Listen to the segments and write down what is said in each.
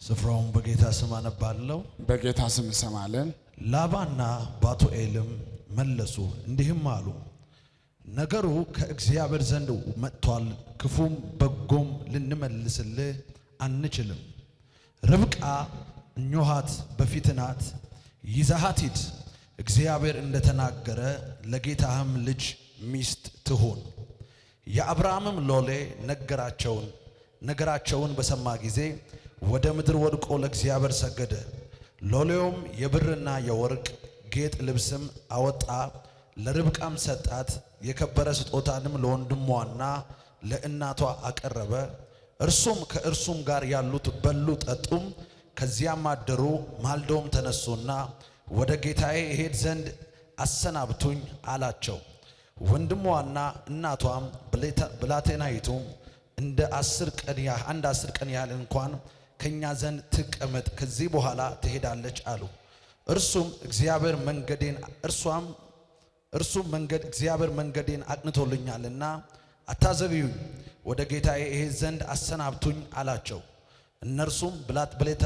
ስፍራውን በጌታ ስም አነባለሁ። በጌታ ስም እንሰማለን። ላባና ባቱኤልም መለሱ እንዲህም አሉ፣ ነገሩ ከእግዚአብሔር ዘንድ መጥቷል፣ ክፉም በጎም ልንመልስልህ አንችልም። ርብቃ እነኋት በፊት ናት፣ ይዘሃት ሂድ፣ እግዚአብሔር እንደተናገረ ለጌታህም ልጅ ሚስት ትሁን። የአብርሃምም ሎሌ ነገራቸውን በሰማ ጊዜ ወደ ምድር ወድቆ ለእግዚአብሔር ሰገደ። ሎሌውም የብርና የወርቅ ጌጥ ልብስም አወጣ፣ ለርብቃም ሰጣት። የከበረ ስጦታንም ለወንድሟና ለእናቷ አቀረበ። እርሱም ከእርሱም ጋር ያሉት በሉ ጠጡም፣ ከዚያም አደሩ። ማልዶም ተነሱና ወደ ጌታዬ እሄድ ዘንድ አሰናብቱኝ አላቸው። ወንድሟና እናቷም ብላቴናይቱም አንድ 10 ቀን ያህል እንኳን ከኛ ዘንድ ትቀመጥ፣ ከዚህ በኋላ ትሄዳለች አሉ። እርሱም እግዚአብሔር መንገዴን አቅንቶልኛልና አታዘቢዩኝ፣ ወደ ጌታዬ እሄድ ዘንድ አሰናብቱኝ አላቸው። እነርሱም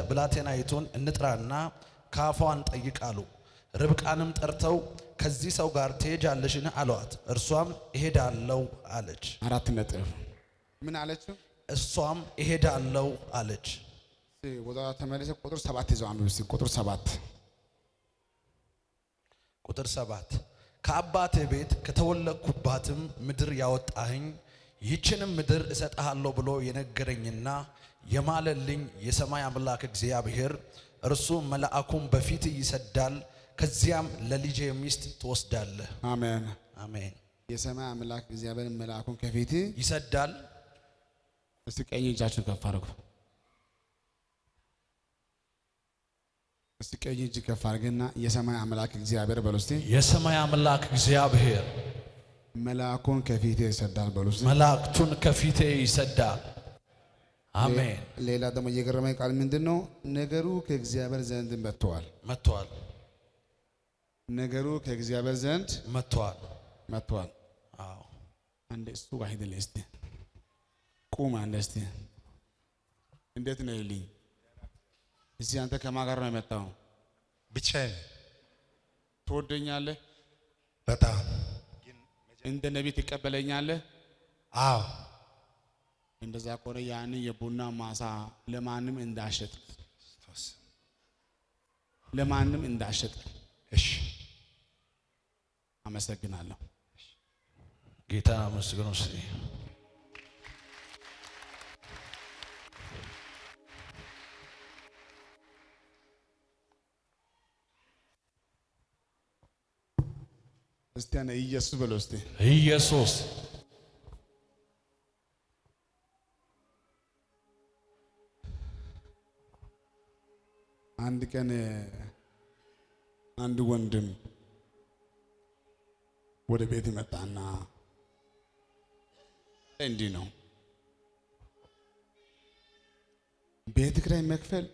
ብላቴናይቱን እንጥራና ከአፏን ጠይቃሉ። ርብቃንም ጠርተው ከዚህ ሰው ጋር ትሄጃለሽን አሏት። እርሷም እሄዳለሁ አለች። 4 ነጥብ ምን አለችው? እሷም እሄዳለሁ አለች። ወደ ተመለሰ ቁጥር 7 ይዘው አንብብ። ቁጥር 7 ከአባቴ ቤት ከተወለድኩባትም ምድር ያወጣኸኝ ይህችንም ምድር እሰጥሃለሁ ብሎ የነገረኝና የማለልኝ የሰማይ አምላክ እግዚአብሔር እርሱ መልአኩን በፊት ይሰዳል፣ ከዚያም ለልጄ ሚስት ትወስዳለህ። አሜን አሜን። የሰማይ አምላክ እግዚአብሔር መልአኩን ከፊት ይሰዳል። እስቲ ቀኝ እጃችሁን ከፍ አድርጉ። እስቲ ቀኝ እጅ ከፍ አድርግና የሰማይ አምላክ እግዚአብሔር በሉ። እስቲ የሰማይ አምላክ እግዚአብሔር መልአኩን ከፊቴ ይሰዳል በሉ። እስቲ መላእክቱን ከፊቴ ይሰዳል። አሜን። ሌላ ደግሞ የገረመኝ ቃል ምንድነው? ነገሩ ከእግዚአብሔር ዘንድ መጥቷል። ነገሩ ከእግዚአብሔር ዘንድ መጥቷል። አዎ። አንዴ እሱ ጋር ሄደልኝ። እስቲ ቁም አንዴ። እስቲ እንዴት ነው ልኝ? እዚህ አንተ ከማን ጋር ነው የመጣው? ብቻዬን። ትወደኛለህ? በጣም እንደ ነቢይ ትቀበለኛለህ? አዎ። እንደዛ ከሆነ ያን የቡና ማሳ ለማንም እንዳሸጥ እሺ። አመሰግናለሁ። ጌታ አመስግኑ። እስቲ አነ ኢየሱስ በሉ። እስቲ ኢየሱስ። አንድ ቀን አንድ ወንድም ወደ ቤት መጣና እንዲህ ነው፣ ቤት ኪራይ መክፈል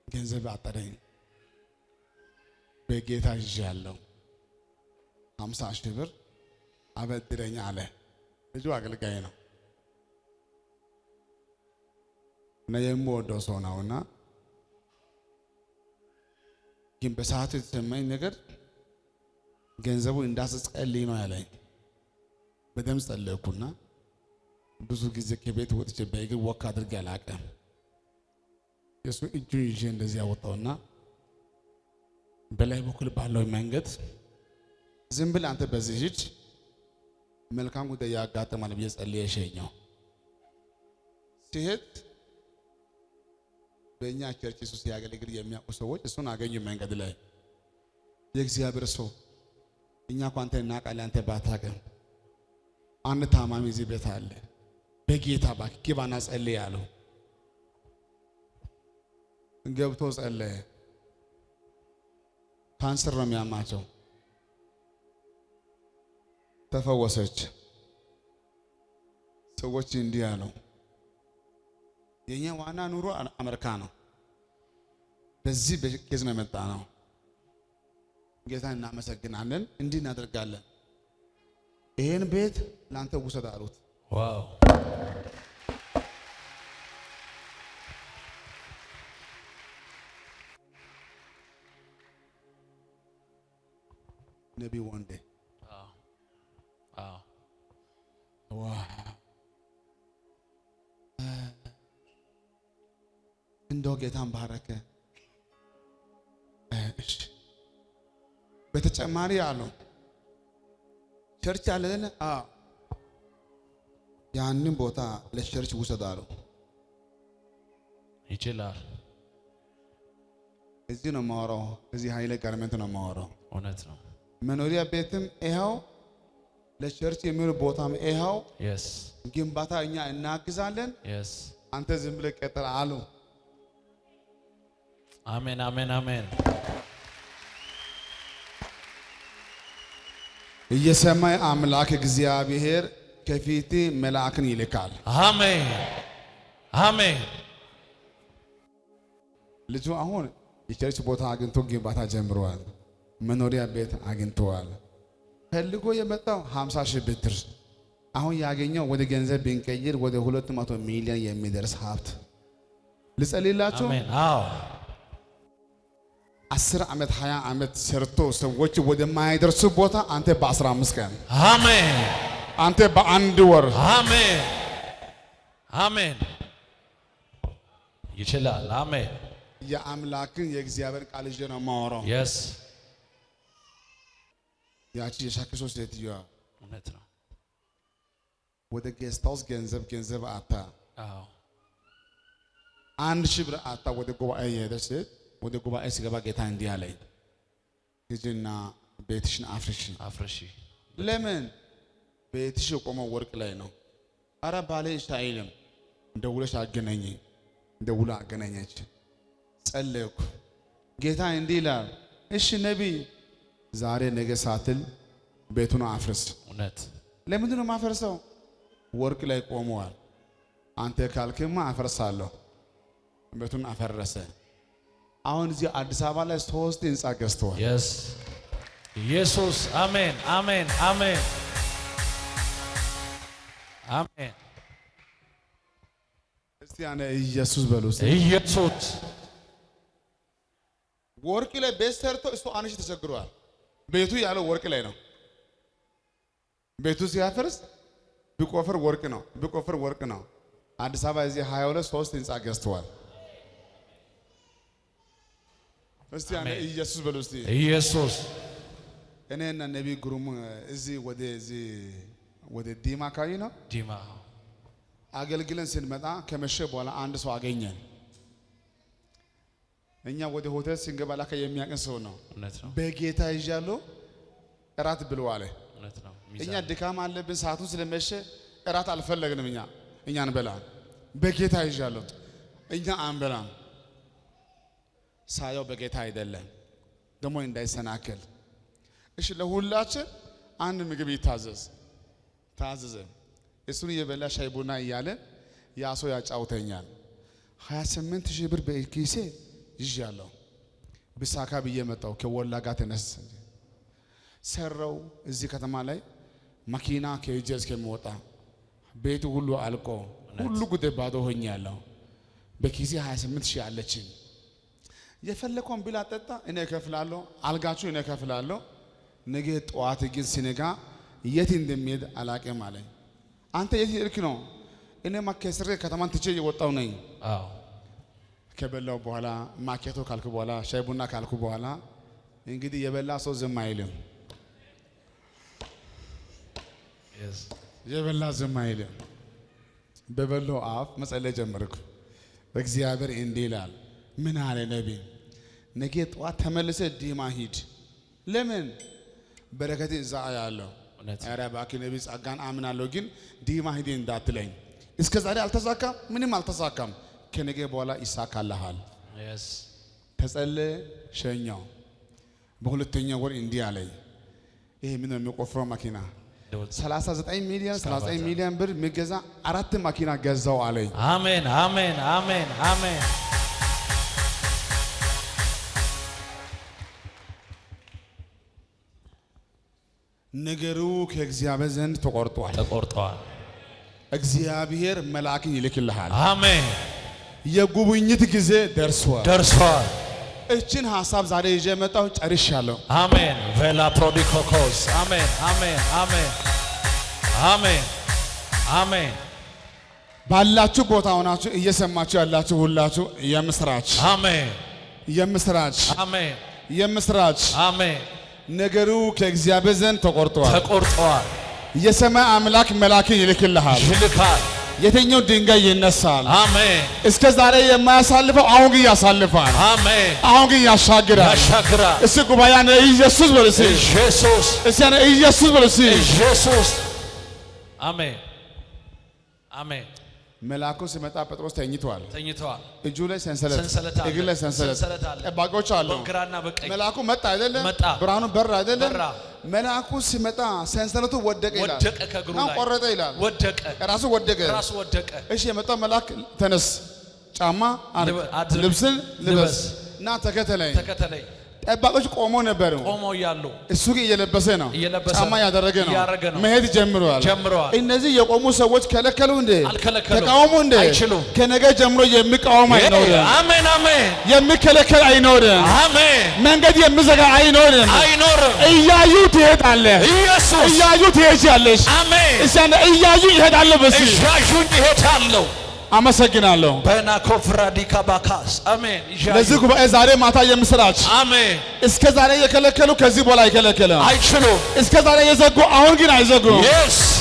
ገንዘብ አጠረኝ፣ በጌታ ይዣለሁ፣ 50,000 ብር አበድረኝ አለ። ልጁ አገልጋይ ነው እና የምወደው ሰው ነውና ግን በሰዓቱ የተሰማኝ ነገር ገንዘቡ እንዳስጸልይ ነው ያለኝ። በደም ጸለይኩና ብዙ ጊዜ ከቤት ወጥቼ በእግር ወክ አድርጌ አላውቅም። የሱ እጁን ይዤ እንደዚህ አወጣውና በላይ በኩል ባለው መንገድ ዝም ብለህ አንተ በዚህ ሂድ፣ መልካም ጉዳይ ያጋጥማል ብዬ ጸልዬ ሸኘው። ሲሄድ በእኛ ቸርች ኢየሱስ ያገለግል የሚያውቁ ሰዎች እሱን አገኙ መንገድ ላይ። የእግዚአብሔር ሰው እኛ እኮ አንተ እናውቃለን፣ አንተ ባታውቅም አንድ ታማሚ እዚህ ቤት አለ፣ በጌታ እባክህ ግባና ጸልይ አለው። ገብቶ ጸለየ። ካንሰር ነው የሚያማቸው፣ ተፈወሰች። ሰዎች እንዲህ አለው፣ የኛ ዋና ኑሮ አሜሪካ ነው፣ በዚህ በኬዝ ነው የመጣ ነው። ጌታ እናመሰግናለን፣ እንዲህ እናደርጋለን፣ ይሄን ቤት ላንተ ውሰድ አሉት። ዋው! ነቢይ ወንዴ እንደው ጌታን ባረከ። እሺ በተጨማሪ አለው ቸርች አለለ ያንን ቦታ ለቸርች ውሰዳሉ ይችላል። እዚህ ነው ማወራው። እዚህ ኃይለ ጋርመንት ነው ማወራው። እውነት ነው። መኖሪያ ቤትም ይሄው ለቸርች የሚሆን ቦታም ይሄው yes ግንባታ እኛ እናግዛለን። yes አንተ ዝም ብለህ ቀጥል አሉ። አሜን አሜን አሜን። የሰማይ አምላክ እግዚአብሔር ከፊት መልአክን ይልካል። አሜን አሜን። ልጁ አሁን የቸርች ቦታ አግኝቶ ግንባታ ጀምሯል። መኖሪያ ቤት አግኝቷል። ፈልጎ የመጣው 50 ሺህ ብር አሁን ያገኘው ወደ ገንዘብ ቢንቀይር ወደ 200 ሚሊዮን የሚደርስ ሀብት ልጸልይላችሁ። አሜን። አዎ 10 ዓመት 20 ዓመት ሰርቶ ሰዎች ወደ ማይደርሱ ቦታ አንተ በ15 ቀን አሜን። አንተ በአንድ ወር አሜን አሜን። ይችላል። አሜን። የአምላክን የእግዚአብሔር ቃል ይዤ ነው የማወራው። yes ያቺ የሻከሶ ሴትዮዋ እውነት ነው። ወደ ጌስታውስ ገንዘብ አታ አዎ 1,000 ብር አታ ወደ ጉባኤ የሄደች ሴት ወደ ጉባኤ ሲገባ ጌታ እንዲህ አለኝ፣ ሂጂና ቤትሽን አፍርሺ። ለምን? ቤትሽ የቆመው ወርቅ ላይ ነው። አረ ባልሽ አይልም። ደውለሽ አገናኘ። ደውላ አገናኘች። ጸለይኩ። ጌታ እንዲህ ይላል፣ እሺ ነቢይ ዛሬ ነገ ሳትል ቤቱን አፍርስ። እውነት። ለምንድን ነው ማፈርሰው? ወርቅ ላይ ቆመዋል። አንተ ካልክማ አፈርሳለሁ። ቤቱን አፈረሰ። አሁን እዚህ አዲስ አበባ ላይ 3 ህንጻ ገዝተዋል። yes ኢየሱስ አሜን አሜን አሜን አሜን። እስቲ ያኔ ኢየሱስ በሉስ። ኢየሱስ ወርቅ ላይ ቤት ሰርቶ እሱ አንሽ ተቸግሯል። ቤቱ ያለው ወርቅ ላይ ነው። ቤቱ ሲያፈርስ ቢቆፍር ወርቅ ነው። አዲስ አበባ እዚህ 22 3 ህንጻ ገዝተዋል። እስቲ ያኔ ኢየሱስ በሉ እስቲ። ኢየሱስ እኔና ነቢይ ግሩም እዚህ ወደ ዲማ አካባቢ ነው ዲማ አገልግለን ስንመጣ ከመሸ በኋላ አንድ ሰው አገኘን። እኛ ወደ ሆቴል ስንገባ ላከ የሚያቀን ሰው ነው። እውነት ነው። በጌታ ይዣለሁ እራት ብሎ አለ። እውነት ነው። እኛ ድካም አለብን። ሰዓቱን ስለመሸ እራት አልፈለግንም። እኛ አንበላም። በጌታ ይዣለሁ እኛ አንበላም። ሳያው በጌታ አይደለም ደግሞ እንዳይሰናከል እሺ ለሁላችን አንድ ምግብ ታዘዘ። እሱን የበላ ሻይ ቡና እያለ ያ ሰው ያጫውተኛል። 28,000 ብር በኪሴ ይዣለሁ። ብሳካ ብዬ መጣሁ። ከወላጋ ተነስ ሰራው። እዚህ ከተማ ላይ መኪና ከእጄ እስከሚወጣ ቤቱ ሁሉ አልቆ ሁሉ ጉዳይ ባዶ ሆኛለሁ። በኪሴ 28,000 አለችኝ። የፈለከውን ብላ ጠጣ፣ እኔ እከፍላለሁ። አልጋችሁ እኔ እከፍላለሁ። ነገ ጠዋት ግን ሲነጋ የት እንደሚሄድ አላውቅም አለኝ። አንተ የት ሄድክ ነው? እኔ ማከስሬ ከተማን ትቼ እየወጣሁ ነኝ። አዎ ከበላው በኋላ ማኬቶ ካልኩ በኋላ ሻይ ቡና ካልኩ በኋላ እንግዲህ የበላ ሰው ዝም አይልም። የበላ ዝም አይልም። በበላው አፍ መጸለይ ጀመርኩ። እግዚአብሔር እንዲህ ይላል፣ ምን አለ ነቢይ? ነገ ጠዋት ተመልሰ ዲማ ሂድ። ለምን? በረከቴ እዛ ያለው። ኧረ እባክህ ነቢይ ጸጋን አምናለሁ፣ ግን ዲማ ሂድ እንዳትለኝ። እስከ ዛሬ አልተሳካም፣ ምንም አልተሳካም። ከነገ በኋላ ይሳካልሃል። ተጸለየ፣ ሸኛው። በሁለተኛ ወር እንዲህ አለኝ፣ ይሄ ምን ነው የሚቆፍረው መኪና 39 ሚሊዮን ብር የሚገዛ 4 መኪና ገዛው አለኝ። አሜን አሜን አሜን አሜን። ነገሩ ከእግዚአብሔር ዘንድ ተቆርጧል። እግዚአብሔር መልአክን ይልክልሃል። አሜን። የጉብኝት ጊዜ ደርሷል። እችን ሐሳብ ዛሬ ይዤ መጣሁ ጨርሻለሁ አሜን ቬላ ፕሮዲኮኮስ አሜን አሜን አሜን አሜን አሜን ባላችሁ ቦታ ሆናችሁ እየሰማችሁ ያላችሁ ሁላችሁ የምስራች አሜን የምስራች አሜን የምስራች አሜን ነገሩ ከእግዚአብሔር ዘንድ ተቆርጧል ተቆርጧል የሰማይ አምላክ መልአክን ይልክልሃል ይልካል የትኛው ድንጋይ ይነሳል አሜን እስከ ዛሬ የማያሳልፈው አሁን ግን ያሳልፋል አሜን አሁን ግን ያሻግራል ያሻግራል እስኪ ጉባኤያን ኢየሱስ በሉ እስኪ ኢየሱስ እስኪ ኢየሱስ በሉ እስኪ ኢየሱስ አሜን አሜን መልአኩ ሲመጣ ጴጥሮስ ተኝቷል ተኝቷል እጁ ላይ ሰንሰለት አለ እግር ላይ ሰንሰለት አለ ጠባቂዎች አሉ በግራና በቀኝ መልአኩ መጣ አይደለ መጣ ብርሃኑ በራ አይደለ በራ መልአኩ ሲመጣ ሰንሰለቱ ወደቀ ይላል ወደቀ ከእግሩ ላይ ቆረጠ ይላል ወደቀ ራሱ ወደቀ እሺ የመጣው መልአክ ተነስ ጫማ ልብስን ልበስ እና ተከተለኝ ጠባቂዎች ቆሞ ነበሩ ቆሞ ያሉ እሱ ግን እየለበሰ ነው ጫማ ያደረገ ነው መሄድ ጀምሯል እነዚህ የቆሙ ሰዎች ከለከሉ እንዴ ተቃውሞ እንዴ ከነገ ጀምሮ የሚቃወም አይኖርም አሜን አሜን የሚከለከል አይኖርም አሜን መንገድ የሚዘጋ አይኖርም እያዩ ትሄዳለህ ኢየሱስ እያዩ ትሄጃለሽ አሜን እያዩ ይሄዳለሁ በሲ እያዩኝ ይሄዳለሁ አመሰግናለሁ በናኮፍራዲካ ባካስ አሜን ለዚህ ጉባኤ ዛሬ ማታ የምስራች አሜን እስከ ዛሬ የከለከሉ ከዚህ በኋላ አይከለከሉም አይችሉም እስከ ዛሬ የዘጉ አሁን ግን አይዘጉም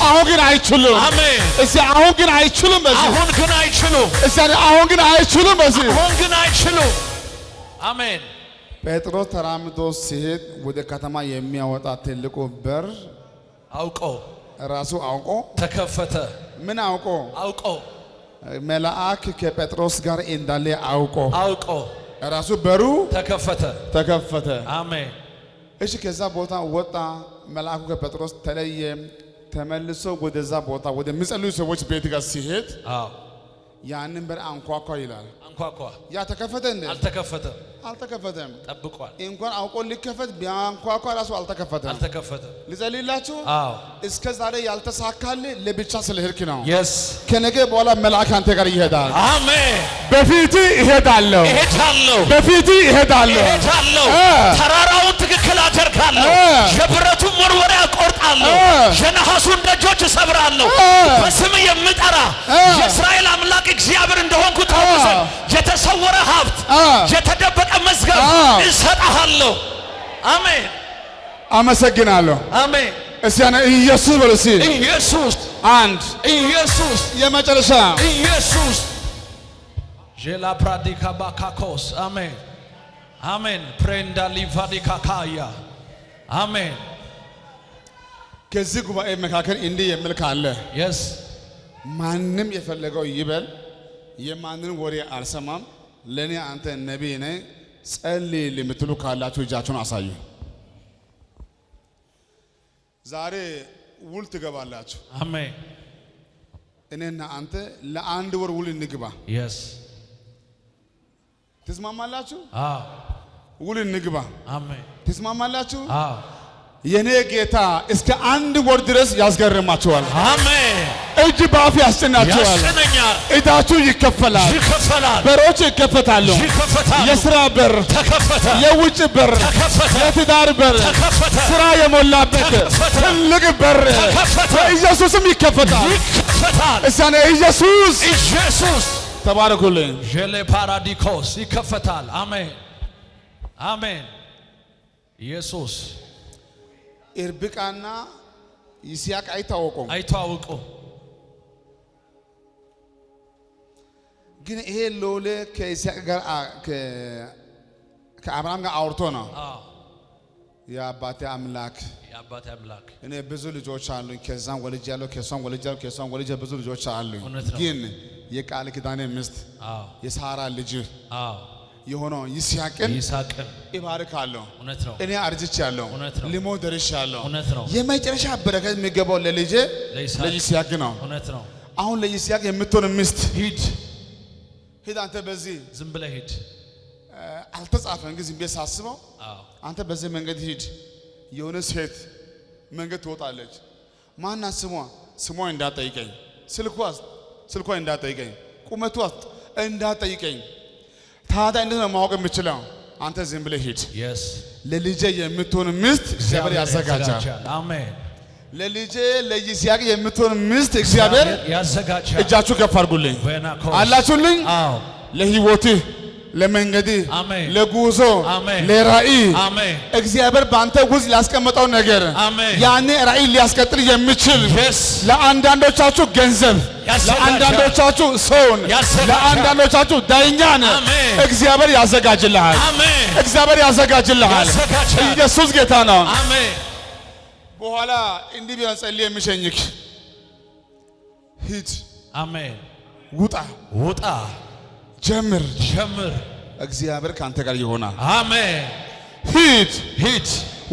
አሁን ግን አይችሉም አሜን እስኪ አሁን ግን አይችሉም በዚህ አሁን ግን አይችሉም እስኪ አሁን ግን አይችሉም በዚህ አሁን ግን አይችሉም አሜን ጴጥሮስ ተራምዶ ሲሄድ ወደ ከተማ የሚያወጣ ትልቁ በር አውቆ ራሱ አውቆ ተከፈተ ምን አውቆ መልአክ ከጴጥሮስ ጋር እንዳለ አውቆ ራሱ በሩ ተከፈተ አሜን እሺ ከዛ ቦታ ወጣ መልአኩ ከጴጥሮስ ተለየ ተመልሶ ወደዛ ቦታ ወደ ሚጸልዩ ሰዎች ቤት ጋር ሲሄድ ያንን በር አንኳኳ ይላል ያ ተከፈተ እንዴ አልተከፈተም ጠብቋል እንኳን አውቆ ሊከፈት ቢያንኳኳ ራሱ አልተከፈተም ልጸልይላችሁ እስከ ዛሬ ያልተሳካል ለብቻ ስለሄድክ ነው ከነገ በኋላ መልአክ አንተ ጋር ይሄዳል አሜን በፊት እሄዳለሁ በፊት እሄዳለሁ ተራራውን ትክክል አደርጋለሁ የብረቱን ወርወሪያ ቆርጣለሁ የነሐሱን ደጆች እሰብራለሁ በስም የምጠራ የእስራኤል አምላክ እግዚአብሔር እንደሆንኩ ታውቁ የተሰወረ ሀብት የተደበቀ መዝገብ እሰጣለሁ አሜን አመሰግናለሁ አሜን እስቲ ኢየሱስ በሉ እስቲ ኢየሱስ አንድ ኢየሱስ የመጨረሻ ኢየሱስ ጄላ ፕራዲካ ባካኮስ አሜን አሜን ፕሬንዳ ሊቫዲካ ካያ አሜን ከዚህ ጉባኤ መካከል እንዲህ የሚል ካለ yes ማንም የፈለገው ይበል የማንንም ወሬ አልሰማም ለኔ አንተ ነብይ ነህ ጸልይ ለምትሉ ካላችሁ እጃችሁን አሳዩ ዛሬ ውል ትገባላችሁ አሜን እኔና አንተ ለአንድ ወር ውል እንግባ yes ትስማማላችሁ ውል እንግባ አሜን ትስማማላችሁ የኔ ጌታ እስከ አንድ ወር ድረስ ያስገርማችኋል አሜን እጅ ባፍ ያስጨናችኋል እዳችሁ ይከፈላል በሮች ይከፈታሉ የሥራ በር ተከፈተ የውጭ በር ተከፈተ የትዳር በር ተከፈተ ሥራ የሞላበት ትልቅ በር ተከፈተ ኢየሱስም ይከፈታል እሳኔ ኢየሱስ ተባረኩልኝ ጄሌ ፓራዲኮስ ይከፈታል አሜን አሜን ኢየሱስ ኢርብቃና ይስሐቅ አይታወቁ ግን ይሄ ሎሌ ከይስሐቅ ጋር ከአብርሃም ጋር አውርቶ ነው የአባቴ አምላክ እኔ ብዙ ልጆች አሉኝ ከዛም ወልጃለሁ ከሷም ወልጄ ብዙ ልጆች አሉኝ ግን የቃል ኪዳኔ ሚስት የሳራ ልጅ የሆነው ይስሐቅን ይባርካለሁ እኔ አርጅቻለሁ ልሞት ደርሻለሁ የመጨረሻ በረከት የሚገባው ለልጄ ለይስሐቅ ነው አሁን ለይስሐቅ የምትሆን ሚስት ሂድ አንተ በዚህ ዝም ብለህ ሂድ አልተጻፈም ግን ዝም ብዬ ሳስበው አንተ በዚህ መንገድ ሂድ የሆነ ሴት መንገድ ትወጣለች ማናት ስሟ እንዳትጠይቀኝ ስልኳ እንዳትጠይቀኝ ቁመቷ እንዳትጠይቀኝ ታዲያ እንዴት ነው ማወቅ የምችለው አንተ ዝም ብለህ ሂድ። yes ለልጄ የምትሆን ሚስት እግዚአብሔር ያዘጋጃል። አሜን። ለልጄ ለይስሐቅ የምትሆን ሚስት እግዚአብሔር ያዘጋጃል። እጃችሁ ከፍ አድርጉልኝ አላችሁልኝ። አዎ ለህይወትህ ለመንገድህ ለጉዞ ለራእይ እግዚአብሔር ባንተ ውስጥ ሊያስቀምጠው ነገር ያኔ ራእይ ሊያስቀጥል የሚችል ለአንዳንዶቻችሁ ገንዘብ ለአንዳንዶቻችሁ ሰውን ለአንዳንዶቻችሁ ዳኛን እግዚአብሔር ያዘጋጅልሃል። እግዚአብሔር ያዘጋጅልሃል። ኢየሱስ ጌታ ነው። አሜን። በኋላ እንዲህ ቢሆን ጸልይ የሚሸኝክ ሂድ። አሜን። ውጣ ውጣ ጀምር ጀምር። እግዚአብሔር ካንተ ጋር ይሆናል። አሜን። ሂድ ሂድ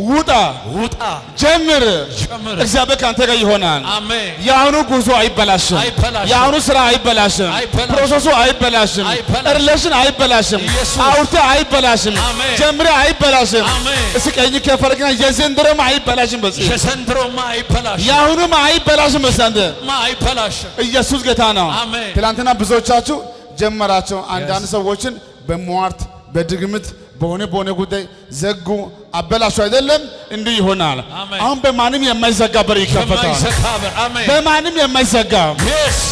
ውጣ ውጣ ጀምር ጀምር። እግዚአብሔር ካንተ ጋር ይሆናል። አሜን። ያሁኑ ጉዞ አይበላሽም። ያሁኑ ስራ አይበላሽም። ፕሮሰሱ አይበላሽም። ሪሌሽን አይበላሽም። አውርተ አይበላሽም። ጀምረ አይበላሽም። እስቀኝ ከፈርግና የዘንድሮማ አይበላሽም። በዚህ የዘንድሮማ አይበላሽም። ያሁኑማ አይበላሽም። በሰንደማ አይበላሽም። ኢየሱስ ጌታ ነው። አሜን። ትላንትና ብዙዎቻችሁ ጀመራቸው አንዳንድ ሰዎችን በሟርት በድግምት በሆነ ጉዳይ ዘጉ አበላሹ አይደለም እንዲህ ይሆናል። አሁን በማንም የማይዘጋ በር ይከፈታል። በማንም የማይዘጋ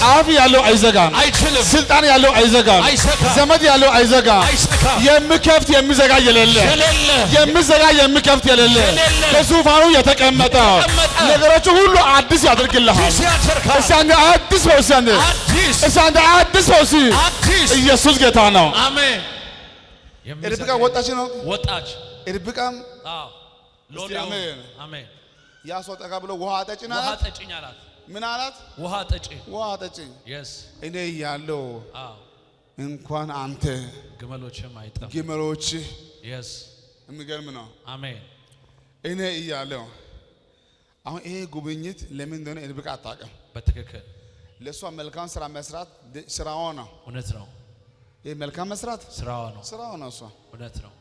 አፍ ያለው አይዘጋም። ስልጣን ያለው አይዘጋም። ዘመድ ያለው አይዘጋም። የሚከፍት የሚዘጋ የሌለ የሚዘጋ የሚከፍት የሌለ በዙፋኑ የተቀመጠው ነገሮች ሁሉ አዲስ ያደርግልሃል። እሳንደ አዲስ ነው። እሳንደ አዲስ ነው። ኢየሱስ ጌታ ነው። አሜን። ርብቃ ወጣች ነው ወጣች። ርብቃም አሜን። ያ ሰው ጠጋ ብሎ ውሃ ጠጪኝ አላት። ምን አላት? ውሃ ጠጪኝ። እኔ ያለው እንኳን አንተ ግመሎችም አይጠፉም። ግመሎች የሚገርም ነው። አሜን። እኔ ያለው አሁን ይሄ ጉብኝት ለምን እንደሆነ ርብቃ አታውቅም። በትክክል ለሷ መልካም ስራ መስራት ስራዋ ነው። እውነት ነው። ይሄ መልካም መስራት ስራዋ ነው። እሷ እውነት ነው።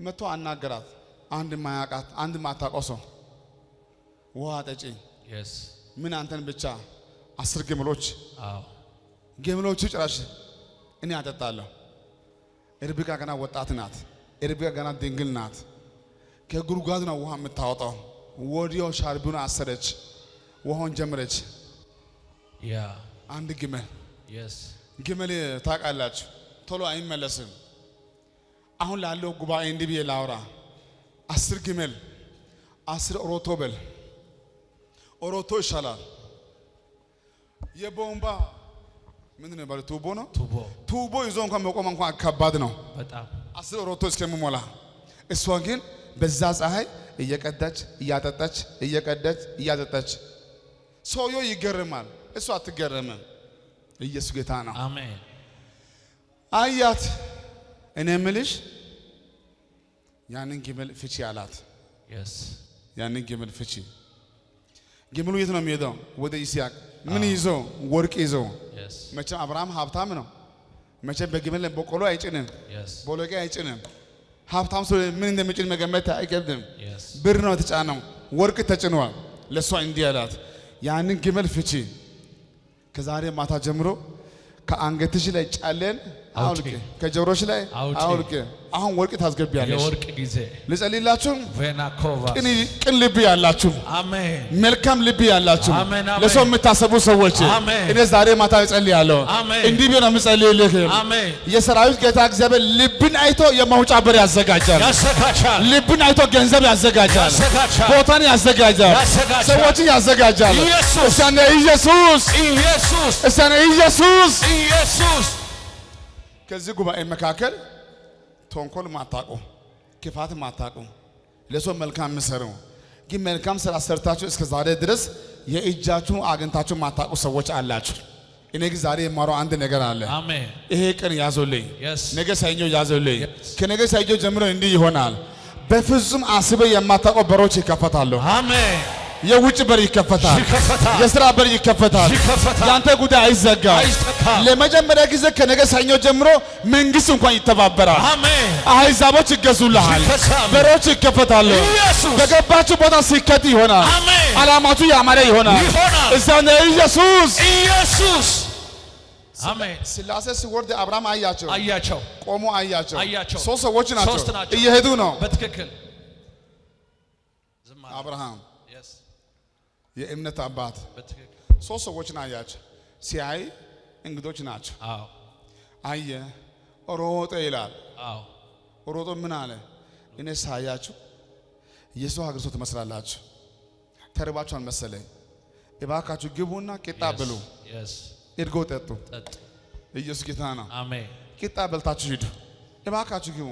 መጥቶ አናገራት። አንድ ማያውቃት አንድ ማታውቀው ሰው ውሃ ጠጪኝ። ምን አንተን ብቻ 10 ግመሎች ግመሎቹ ጭራሽ እኔ አጠጣለሁ። ርብቃ ገና ወጣት ናት። ርብቃ ገና ድንግል ናት። ከጉድጓድ ነው ውሃ የምታወጣው። ወዲያው ሻርቢውን አሰረች፣ ውሃውን ጀመረች። አንድ ግመል ታውቃላችሁ ቶሎ አይመለስም። አሁን ላለው ጉባኤ እንዲህ ብዬ ላውራ። 10 ግመል 10 ኦሮቶ በል። ኦሮቶ ይሻላል። የቦምባ ምንድን ነው ባለው ቱቦ ነው። ቱቦ ይዞ እንኳን መቆም እንኳን ከባድ ነው በጣም 10 ኦሮቶ እስከምሞላ። እሷ ግን በዛ ፀሐይ እየቀዳች እያጠጣች እየቀዳች እያጠጣች ሰውየው ይገርማል፣ እሷ አትገረምም። ኢየሱስ ጌታ ነው። አሜን። አያት እኔ የምልሽ ያንን ግመል ፍቺ አላት። ያንን ግመል ፍቺ። ግመሉ የት ነው የሚሄደው? ወደ ይስሐቅ። ምን ይዞ? ወርቅ ይዞ። መቼም አብርሃም ሀብታም ነው። መቼም በግመል ላይ በቆሎ አይጭንም፣ ቦሎቄ አይጭንም። ሀብታም ሰው ምን እንደሚጭን መገመት አይከብድም። ብር ነው የተጫነው፣ ወርቅ ተጭኗል። ለሷ እንዲህ አላት፣ ያንን ግመል ፍቺ። ከዛሬ ማታ ጀምሮ ከአንገትሽ ላይ ጫለን አውልቄ፣ ከጆሮሽ ላይ አውልቄ። አሁን ወርቅ ታስገቢያለሽ። የወርቅ ጊዜ ልጸልይላችሁ። ቬናኮቫ ቅን ልብ ያላችሁ፣ አሜን፣ መልካም ልብ ያላችሁ፣ ለሰው የምታሰቡ ሰዎች እኔ ዛሬ ማታ እጸልያለሁ። እንዲህ ቢሆን የምጸልይልህ የሰራዊት ጌታ እግዚአብሔር ልብን አይቶ የማውጫ በር ያዘጋጃል። ልብን አይቶ ገንዘብ ያዘጋጃል፣ ቦታን ያዘጋጃል፣ ሰዎችን ያዘጋጃል። እሳነ ኢየሱስ እሳነ ኢየሱስ። ከዚህ ጉባኤ መካከል ተንኮል ማታቁ፣ ክፋት ማታቁ፣ ለሰው መልካም ምሰሩ ግን መልካም ስራ ሰርታችሁ እስከ ዛሬ ድረስ የእጃችሁን አግኝታችሁ ማታቁ ሰዎች አላችሁ። እኔ ግን ዛሬ የማረው አንድ ነገር አለ። አሜን። ይሄ ቀን ያዞልኝ፣ ነገ ሰኞ ያዞልኝ። ከነገ ሰኞ ጀምሮ እንዲህ ይሆናል። በፍጹም አስበ የማታውቀው በሮች ይከፈታሉ። አሜን። የውጭ በር ይከፈታል፣ የሥራ በር ይከፈታል፣ ያንተ ጉዳይ አይዘጋም። ለመጀመሪያ ጊዜ ከነገ ሰኞ ጀምሮ መንግስት እንኳን ይተባበራል። አሜን። አህዛቦች ይገዙልሃል፣ በሮች ይከፈታሉ። በገባችሁ ቦታ ሲከት ይሆናል። አሜን። ዓላማችሁ ያማረ ይሆናል። እዛ ነው ኢየሱስ አሜን ስላሴ ሲወርድ አብርሃም አያቸው ቆሞ አያቸው ሶስት ሰዎች ናቸው እየሄዱ ነው በትክክል አብርሃም የእምነት አባት በትክክል ሶስት ሰዎችን አያቸው ሲያይ እንግዶች ናቸው አየ ሮጠ ይላል ሮጦ ምን አለ እኔ ሳያችሁ ኢየሱስ ሀገር ሰው ትመስላላችሁ ተርባችኋል መሰለኝ እባካችሁ ግቡና ቂጣ ብሉ እርጎ ጠጡ ኢየሱስ ጌታ ነው አሜን ቂጣ በልታችሁ ሂዱ እባካችሁ ግቡ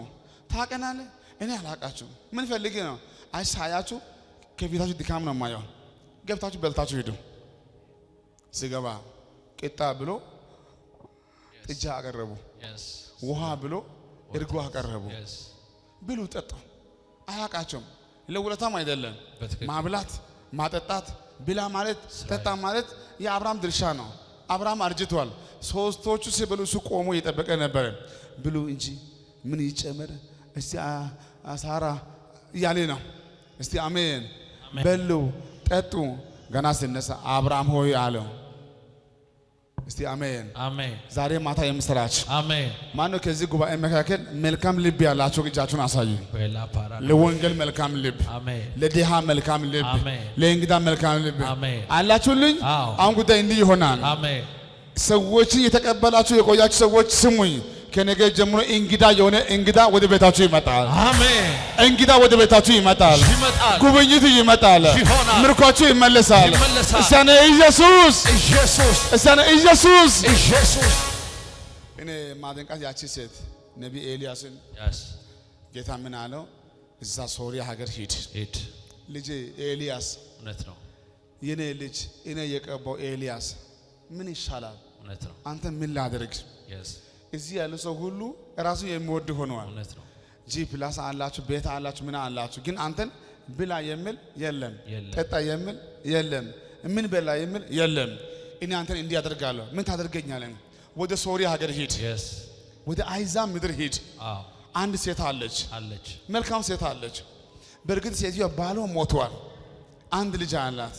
ታቀናለህ እኔ አላቃችሁ ምን ፈልጌ ነው አይ ሳያችሁ ከፊታችሁ ድካም ነው ማየው ገብታችሁ በልታችሁ ሂዱ ሲገባ ቂጣ ብሎ ጥጃ አቀረቡ ውሃ ብሎ እርጎ አቀረቡ ብሉ ጠጡ አያቃቸውም ለውለታም አይደለም ማብላት ማጠጣት ብላ ማለት ጠጣ ማለት የአብርሃም ድርሻ ነው አብርሃም አርጅቷል ሶስቶቹ ሲበሉ ቆሞ እየጠበቀ ነበር ብሉ እንጂ ምን ይጨመር እስቲ አሳራ ያለ ነው እስቲ አሜን በሉ ጠጡ ገና ሲነሳ አብርሃም ሆይ አለው እስቲ አሜን አሜን ዛሬ ማታ የምስራች አሜን ማነው ከዚህ ጉባኤ መካከል መልካም ልብ ያላችሁ እጃችሁን አሳዩ ለወንጌል መልካም ልብ አሜን ለዲሃ መልካም ልብ አሜን ለእንግዳ መልካም ልብ አሜን አላችሁልኝ አሁን ጉዳይ እንዲህ ይሆናል አሜን ሰዎች የተቀበላችሁ የቆያችሁ ሰዎች ስሙኝ ከነገ ጀምሮ እንግዳ የሆነ እንግዳ ወደ ቤታችሁ ይመጣል አሜን እንግዳ ወደ ቤታችሁ ይመጣል ጉብኝት ይመጣል ምርኳችሁ ይመለሳል እሰነ ኢየሱስ እኔ ማደንቃት ያቺ ሴት ነቢ ኤልያስን ጌታ ምን አለው እዛ ሶሪያ ሀገር ሂድ ልጅ ኤልያስ እውነት ነው የኔ ልጅ እኔ የቀባው ኤልያስ ምን ይሻላል እውነት ነው አንተ ምን ላድርግ እዚህ ያለው ሰው ሁሉ ራሱ የሚወድ ሆኗል እውነት ነው ጂ ፕላስ አላችሁ ቤት አላችሁ ምን አላችሁ ግን አንተን ብላ የሚል የለም ጠጣ የሚል የለም ምን በላ የሚል የለም እኔ አንተን እንዲህ አደርጋለሁ ምን ታደርገኛለህ ወደ ሶሪያ ሀገር ሂድ ወደ አይዛም ምድር ሂድ አንድ ሴት አለች መልካም ሴት አለች በርግጥ ሴትዮ ባሏ ሞቷል አንድ ልጅ አላት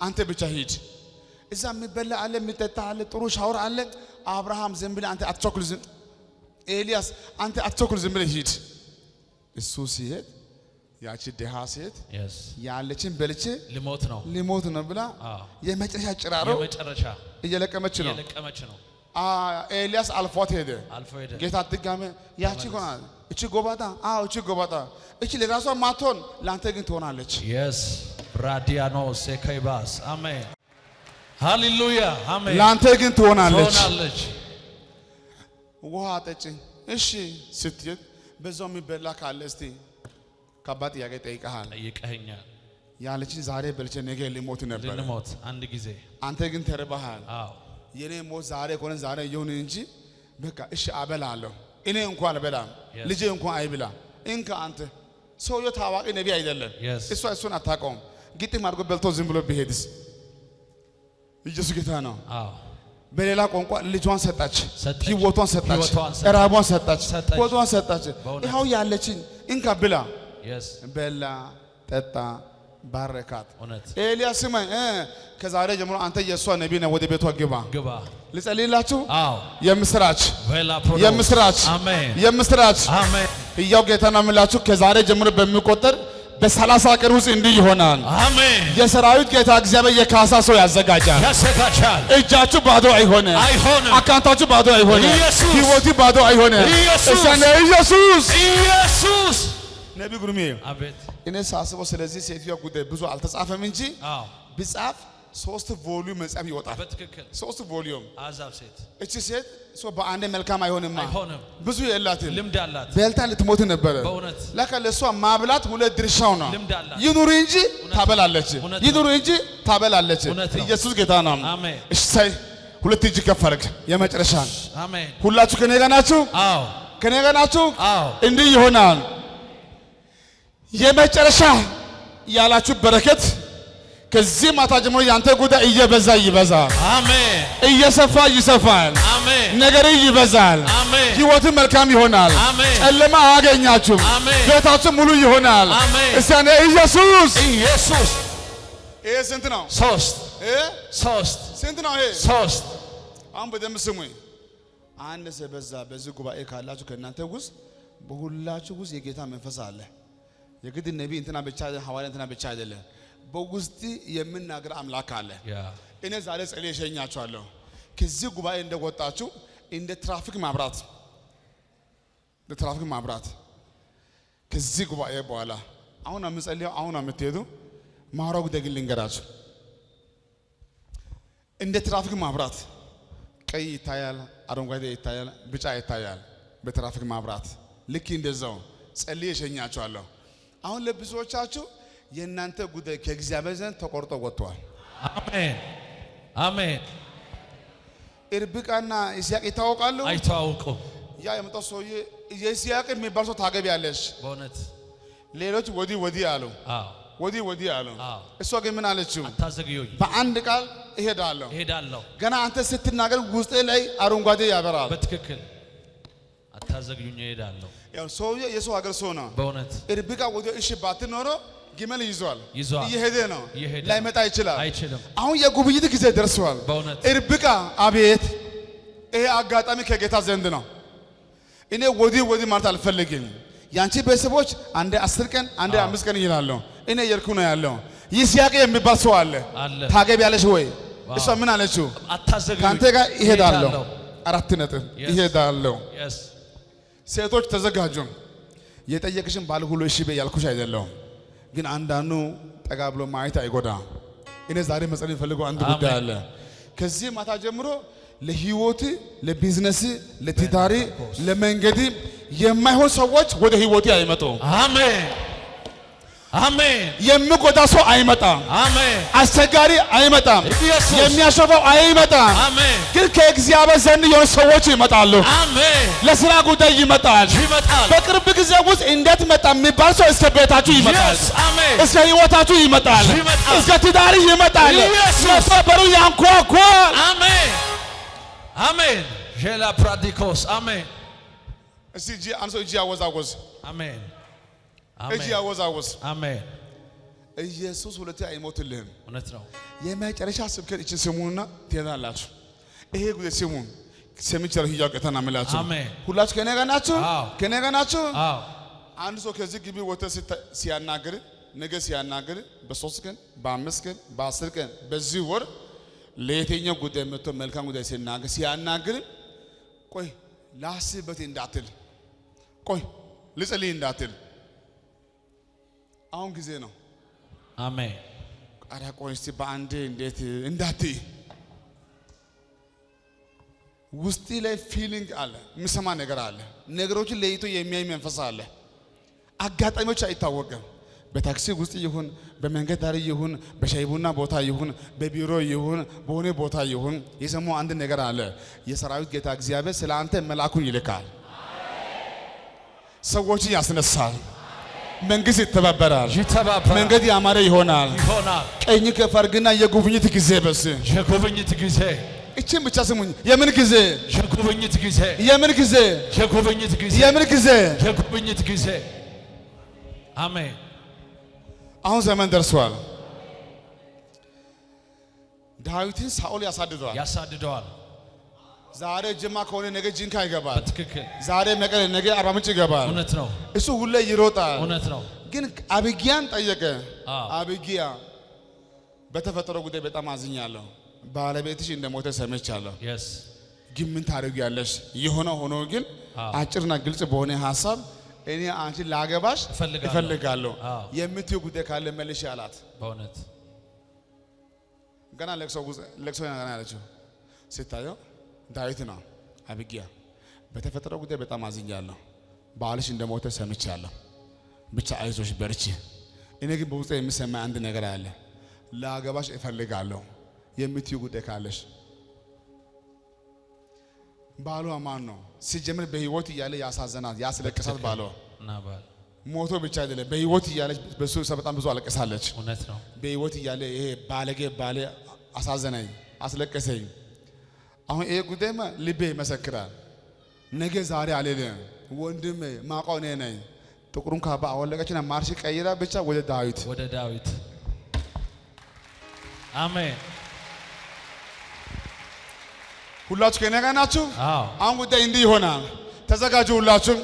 አንተ ብቻ ሂድ እዛ የሚበላ አለ የሚጠጣ አለ ጥሩ ሻወር አለ አብርሃም ዝም ብለህ አንተ አትቸኩል ኤልያስ አንተ አትቸኩል ዝም ብለህ ሂድ እሱ ሲሄድ ያቺ ደሃ ሴት ያለችን በልቼ ሊሞት ነው ብላ የመጨረሻ ጭራሮ እየለቀመች ነው ኤልያስ አልፎት ሄደ ጌታ ድጋሜ ያቺ ሆናል እቺ ጎባጣ እቺ ለራሷ ማትሆን ላንተ ግን ትሆናለች ራዲያኖ ሴካይባስ አሜን ሃሌሉያ አሜን ላንተ ግን ትሆናለች ውሃ ጠጪኝ እሺ ስትል በዛው የሚበላ ካለ እስቲ ከባድ ጥያቄ ጠይቀኸኛል ያለችን ዛሬ በልቼ ነገ ሊሞት ነበር ልሞት አንድ ጊዜ አንተ ግን ተርበሃል የኔ ሞት ዛሬ ኮነ ዛሬ ይሁን እንጂ በቃ እሺ አበላለሁ እኔ እንኳን አልበላም ልጄ እንኳን አይብላ እንካ አንተ ሰውየው ታዋቂ ነብይ አይደለም እሱን አታውቀውም ግጥም አድርጎ በልቶ ዝም ብሎ ቢሄድስ ኢየሱስ ጌታ ነው በሌላ ቋንቋ ልጇን ሰጣች ህይወቷን ሰጣች ራቧን ሰጣች ወቷን ሰጣች ይኸው ያለችን እንካ ብላ በላ ጠጣ ባረካት ኤልያስ ማይ ከዛሬ ጀምሮ አንተ የሷ ነብይ ነህ ወደ ቤቷ ግባ ልጸልይላችሁ የምስራች አሜን ይያው ጌታ ነው የምላችሁ ከዛሬ ጀምሮ በሚቆጠር በ30 ቀን ውስጥ እንዲህ ይሆናል አሜን የሰራዊት ጌታ እግዚአብሔር የካሳ ሰው ያዘጋጃል እጃችሁ ባዶ አይሆንም አካንታችሁ ባዶ አይሆንም ህይወቱ ባዶ አይሆንም ኢየሱስ ነብይ ጉርሜ አቤት እኔ ሳስበው ስለዚህ ሴትዮ ጉዳይ ብዙ አልተጻፈም እንጂ ቢጻፍ 3 ቮሊዩም መጽሐፍ ይወጣል በትክክል 3 ቮሊዩም አዛብ ሴት እቺ ሴት በአንድ መልካም አይሆንም ብዙ የላትም ልምድ አላት በልታ ልትሞት ነበር በእውነት ለካ ለሷ ማብላት ሁለት ድርሻው ነው ይኑር እንጂ ታበላለች ኢየሱስ ጌታ ነው አሜን እሺ ሁለት እጅ ከፈርክ የመጨረሻ አሜን ሁላችሁ ከኔ ጋር ናችሁ ከኔ ጋር ናችሁ እንዲህ ይሆናል የመጨረሻ ያላችሁ በረከት ከዚህ ማታ ጀምሮ ያንተ ጉዳይ እየበዛ ይበዛል አሜን እየሰፋ ይሰፋል አሜን ነገር ይበዛል አሜን ህይወት መልካም ይሆናል አሜን ጨለማ አያገኛችሁም ቤታችሁ ሙሉ ይሆናል እስቲ ኢየሱስ ስንት ነው 3 ስንት ነው ይሄ 3 አሁን በደንብ ስሙኝ አንድ ሰበዛ በዚህ ጉባኤ ካላችሁ ከእናንተ ውስጥ በሁላችሁ ውስጥ የጌታ መንፈስ አለ። የግድ ነብይ እንትና ብቻ ሐዋርያ እንትና ብቻ አይደለም። በውስጥ የምናገር አምላክ አለ። እኔ ዛሬ ጸልዬ እሸኛችኋለሁ። ከዚህ ጉባኤ እንደወጣችሁ እንደ ትራፊክ ማብራት ከዚህ ጉባኤ በኋላ አሁን አምጸልየው አሁን አምትሄዱ ማራው ደግል ልንገራችሁ። እንደ ትራፊክ ማብራት ቀይ ይታያል፣ አረንጓዴ ይታያል፣ ቢጫ ይታያል። በትራፊክ ማብራት ልክ እንደዛው ጸልዬ እሸኛችኋለሁ። አሁን ለብዙዎቻችሁ የእናንተ ጉዳይ ከእግዚአብሔር ዘንድ ተቆርጦ ወጥቷል። አሜን አሜን። ርብቃና ይስሐቅ ይታወቃሉ? አይታወቁም። ያ የመጣው ሰውዬ ይስሐቅ የሚባል ሰው ታገቢያለሽ። በእውነት ሌሎች ወዲህ አሉ። ወዲህ አሉ። እሷ ግን ምን አለችው? አታዘግዩኝ። በአንድ ቃል እሄዳለሁ። ገና አንተ ስትናገር ውስጤ ላይ አረንጓዴ ያበራል። በትክክል አታዘግዩኝ፣ እሄዳለሁ። ያው ሰውዬ የሰው ሀገር ሰው ነው። በእውነት ርብቃ ወዲህ እሺ ባትኖር ግመል ይዟል። እየሄደ ነው። ላይመጣ ይችላል። አይችልም። አሁን የጉብኝት ጊዜ ደርሷል። በእውነት ርብቃ አቤት፣ ይሄ አጋጣሚ ከጌታ ዘንድ ነው። እኔ ወዲህ ማለት አልፈልግም። ያንቺ ቤተሰቦች አንዴ 10 ቀን አንዴ 5 ቀን ይላሉ። እኔ የርኩ ነው ያለው። ይስሐቅ የሚባል ሰው አለ። ታገቢያለሽ ወይ? እሷ ምን አለችው? አታዘግዩኝ፣ ካንተ ጋር እሄዳለሁ። 4 ነጥብ እሄዳለሁ። ሴቶች ተዘጋጁ። የጠየቅሽን ባል ሁሉ እሺ በይ ያልኩሽ አይደለም፣ ግን አንዳንዱ ጠጋ ብሎ ማየት አይጎዳ። እኔ ዛሬ መጸለይ ፈልገው አንድ ጉዳይ አለ። ከዚህ ማታ ጀምሮ ለህይወት፣ ለቢዝነስ፣ ለትዳሪ፣ ለመንገድ የማይሆን ሰዎች ወደ ህይወት አይመጡ። አሜን አሜን። የሚጎዳ ሰው አይመጣም። አሜን። አስቸጋሪ አይመጣም። የሚያሸፈው አይመጣም። አሜን። ግን ከእግዚአብሔር ዘንድ የሆኑ ሰዎች ይመጣሉ። አሜን። ለሥራ ጉዳይ ይመጣል። በቅርብ ጊዜ ውስጥ እንዴት መጣ የሚባል ሰው እስከ ቤታችሁ ይመጣል። አሜን። እስከ ህይወታችሁ ይመጣል። እስከ ትዳሪ ይመጣል። በሩ ያንኳኳል። አሜን አሜን። ጄላ ፕራዲኮስ አሜን። እስቲ እጂ ያወዛወዝ። አሜን እጂ ያወዛወዝ። አሜን። ኢየሱስ ሁለቴ አይሞትልህም። እውነት ነው። የመጨረሻ ስብከት እቺ ስሙና ትሄዳላችሁ። ይሄ ጉዳይ ስሙን ሰምቻለሁ። ይያው ከተና መላችሁ። አሜን። ሁላችሁ ከኔ ጋር ናችሁ? ከኔ ጋር ናችሁ? አዎ። አንድ ሰው ከዚህ ግቢ ወጥቶ ሲያናግር ነገ ሲያናግር በ3 ቀን በ5 ቀን በ10 ቀን በዚህ ወር ለየትኛው ጉዳይ መጥቶ መልካም ጉዳይ ሲያናግር ቆይ ላስብበት እንዳትል፣ ቆይ ልጸልይ እንዳትል። አሁን ጊዜ ነው። አሜን። ኧረ ቆይ እስቲ በአንዴ እንዴት እንዳትይ። ውስጤ ላይ ፊሊንግ አለ፣ የሚሰማ ነገር አለ። ነገሮችን ለይቶ የሚያይ መንፈስ አለ። አጋጣሚዎች አይታወቅም። በታክሲ ውስጥ ይሁን በመንገድ ዳር ይሁን በሻይ ቡና ቦታ ይሁን በቢሮ ይሁን በሆነ ቦታ ይሁን የሰማው አንድ ነገር አለ። የሰራዊት ጌታ እግዚአብሔር ስለ አንተ መልአኩን ይልካል። ሰዎችን ያስነሳል። መንግስት ይተባበራል። መንገድ ያማረ ይሆናል። ቀኝ ከፈርግና የጉብኝት ጊዜ በስ የጉብኝት ጊዜ እቺን ብቻ ስሙኝ። የምን ጊዜ? የጉብኝት ጊዜ። የምን ጊዜ? የጉብኝት ጊዜ። የምን ጊዜ? የጉብኝት ጊዜ። አሜን። አሁን ዘመን ደርሷል። ዳዊትን ሳኦል ያሳድደዋል። ዛሬ ጅማ ከሆነ ነገ ጂንካ ይገባል። በትክክል ዛሬ መቀሌ ነገ አርባ ምንጭ ይገባል። እውነት ነው። እሱ ሁሌ ይሮጣል። እውነት ነው። ግን አቢጊያን ጠየቀ። አቢጊያ በተፈጠረው ጉዳይ በጣም አዝኛለሁ። ባለቤትሽ እንደሞተ ሰምቻለሁ። ግን ምን ታደርጊያለሽ? የሆነ ሆኖ ግን አጭርና ግልጽ በሆነ ሐሳብ እኔ አንቺ ላገባሽ እፈልጋለሁ የምትዩ ጉዳይ ካለ መልሽ አላት። በእውነት ገና ለቅሶ ገና ያለችው ስታየው ዳዊት ነው። አቢጊያ በተፈጠረው ጉዳይ በጣም አዝኛለሁ። ባልሽ እንደሞተ ሰምቻለሁ። ብቻ አይዞሽ በርቺ። እኔ ግን በውስጤ የሚሰማ አንድ ነገር አለ። ላገባሽ እፈልጋለሁ የምትዩ ጉዳይ ካለሽ። ባሏ ማን ነው? ሲጀምር በህይወት እያለ ያሳዘናት ያስለቀሳት ባሏ ሞቶ ብቻ አይደለም፣ በህይወት እያለች በሱ በጣም ብዙ አለቀሳለች። እውነት ነው። በህይወት እያለ ይሄ ባለጌ ባለ አሳዘነኝ፣ አስለቀሰኝ። አሁን ይሄ ጉዳይማ ልቤ ይመሰክራል። ነገ ዛሬ አልልም። ወንድም ማውቀው እኔ ነኝ። ጥቁሩን ካባ አወለቀችና ማርሽ ቀይራ ብቻ ወደ ዳዊት አሜን። ሁላችሁ ከኔ ጋር ናችሁ? አዎ አሁን ጉዳይ እንዲህ ይሆናል። ተዘጋጁ ሁላችሁ።